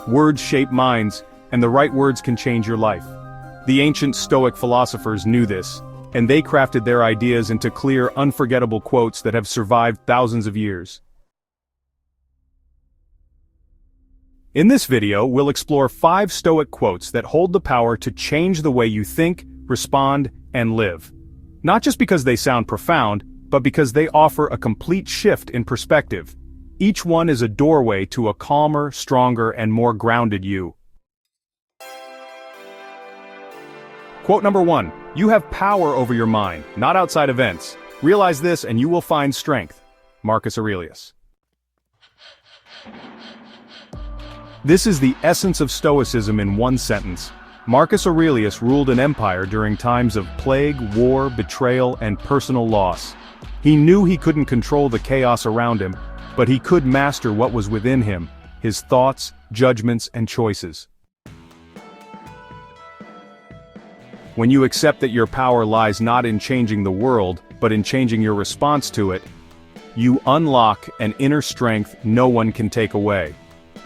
Words shape minds, and the right words can change your life. The ancient Stoic philosophers knew this, and they crafted their ideas into clear, unforgettable quotes that have survived thousands of years. In this video, we'll explore 5 Stoic quotes that hold the power to change the way you think, respond, and live. Not just because they sound profound, but because they offer a complete shift in perspective. Each one is a doorway to a calmer, stronger, and more grounded you. Quote number 1. You have power over your mind, not outside events. Realize this and you will find strength. Marcus Aurelius. This is the essence of Stoicism in one sentence. Marcus Aurelius ruled an empire during times of plague, war, betrayal, and personal loss. He knew he couldn't control the chaos around him, but he could master what was within him, his thoughts, judgments, and choices. When you accept that your power lies not in changing the world, but in changing your response to it, you unlock an inner strength no one can take away.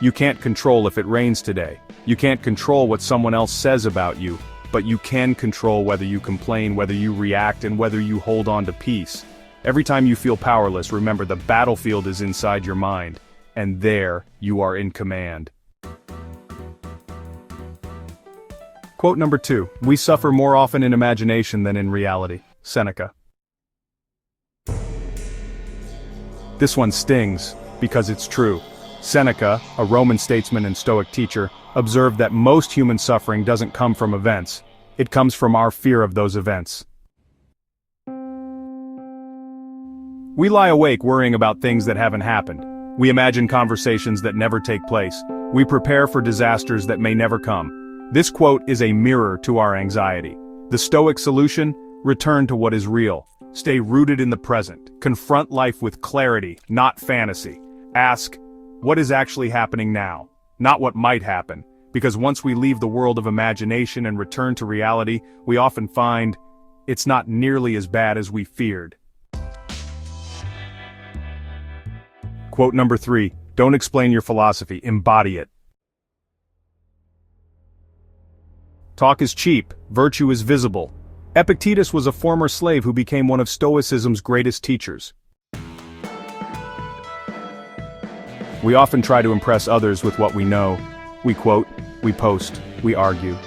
You can't control if it rains today. You can't control what someone else says about you, but you can control whether you complain, whether you react, and whether you hold on to peace. Every time you feel powerless, remember the battlefield is inside your mind, and there you are in command. Quote number 2. We suffer more often in imagination than in reality. Seneca. This one stings, because it's true. Seneca, a Roman statesman and Stoic teacher, observed that most human suffering doesn't come from events. It comes from our fear of those events. We lie awake worrying about things that haven't happened. We imagine conversations that never take place. We prepare for disasters that may never come. This quote is a mirror to our anxiety. The Stoic solution? Return to what is real. Stay rooted in the present. Confront life with clarity, not fantasy. Ask, what is actually happening now? Not what might happen. Because once we leave the world of imagination and return to reality, we often find it's not nearly as bad as we feared. Quote number 3. Don't explain your philosophy, embody it. Talk is cheap, virtue is visible. Epictetus was a former slave who became one of Stoicism's greatest teachers. We often try to impress others with what we know. We quote, we post, we argue.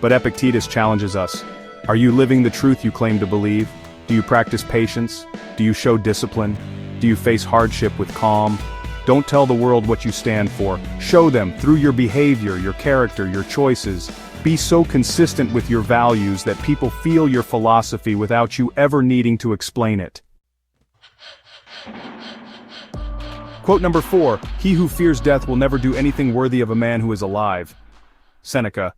But Epictetus challenges us. Are you living the truth you claim to believe? Do you practice patience? Do you show discipline? Do you face hardship with calm? Don't tell the world what you stand for. Show them through your behavior, your character, your choices. Be so consistent with your values that people feel your philosophy without you ever needing to explain it. Quote number 4. He who fears death will never do anything worthy of a man who is alive. Seneca.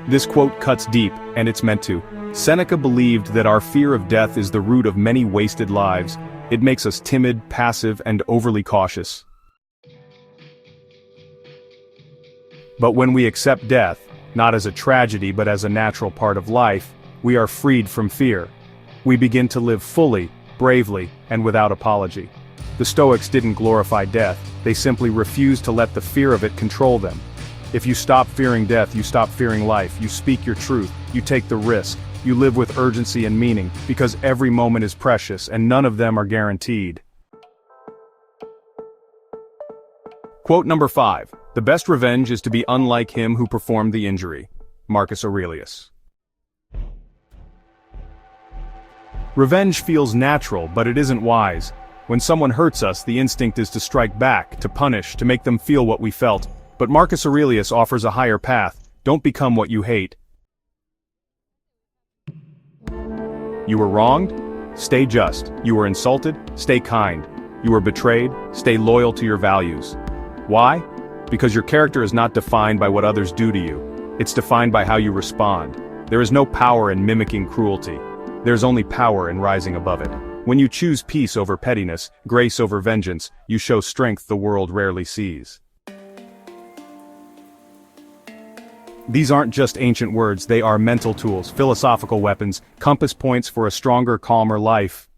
This quote cuts deep, and it's meant to. Seneca believed that our fear of death is the root of many wasted lives. It makes us timid, passive, and overly cautious. But when we accept death, not as a tragedy but as a natural part of life, we are freed from fear. We begin to live fully, bravely, and without apology. The Stoics didn't glorify death, they simply refused to let the fear of it control them. If you stop fearing death, you stop fearing life, you speak your truth, you take the risk, you live with urgency and meaning, because every moment is precious and none of them are guaranteed. Quote number 5. The best revenge is to be unlike him who performed the injury. Marcus Aurelius. Revenge feels natural, but it isn't wise. When someone hurts us, the instinct is to strike back, to punish, to make them feel what we felt. But Marcus Aurelius offers a higher path. Don't become what you hate. You were wronged? Stay just. You were insulted? Stay kind. You were betrayed? Stay loyal to your values. Why? Because your character is not defined by what others do to you. It's defined by how you respond. There is no power in mimicking cruelty. There's only power in rising above it. When you choose peace over pettiness, grace over vengeance, you show strength the world rarely sees. These aren't just ancient words, they are mental tools, philosophical weapons, compass points for a stronger, calmer life.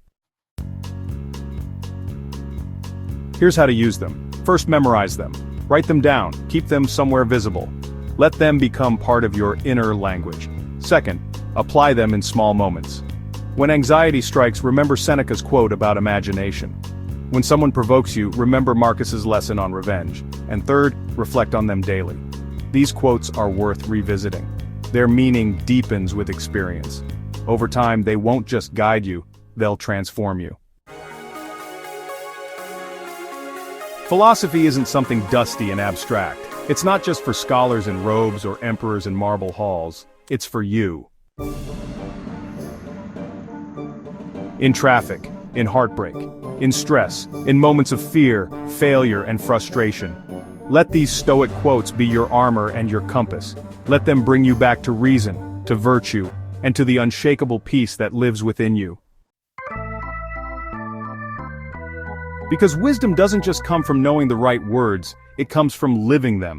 Here's how to use them. First, memorize them. Write them down, keep them somewhere visible. Let them become part of your inner language. Second, apply them in small moments. When anxiety strikes, remember Seneca's quote about imagination. When someone provokes you, remember Marcus's lesson on revenge. And third, reflect on them daily. These quotes are worth revisiting. Their meaning deepens with experience. Over time, they won't just guide you, they'll transform you. Philosophy isn't something dusty and abstract. It's not just for scholars in robes or emperors in marble halls. It's for you. In traffic, in heartbreak, in stress, in moments of fear, failure, and frustration. Let these Stoic quotes be your armor and your compass. Let them bring you back to reason, to virtue, and to the unshakable peace that lives within you. Because wisdom doesn't just come from knowing the right words, it comes from living them.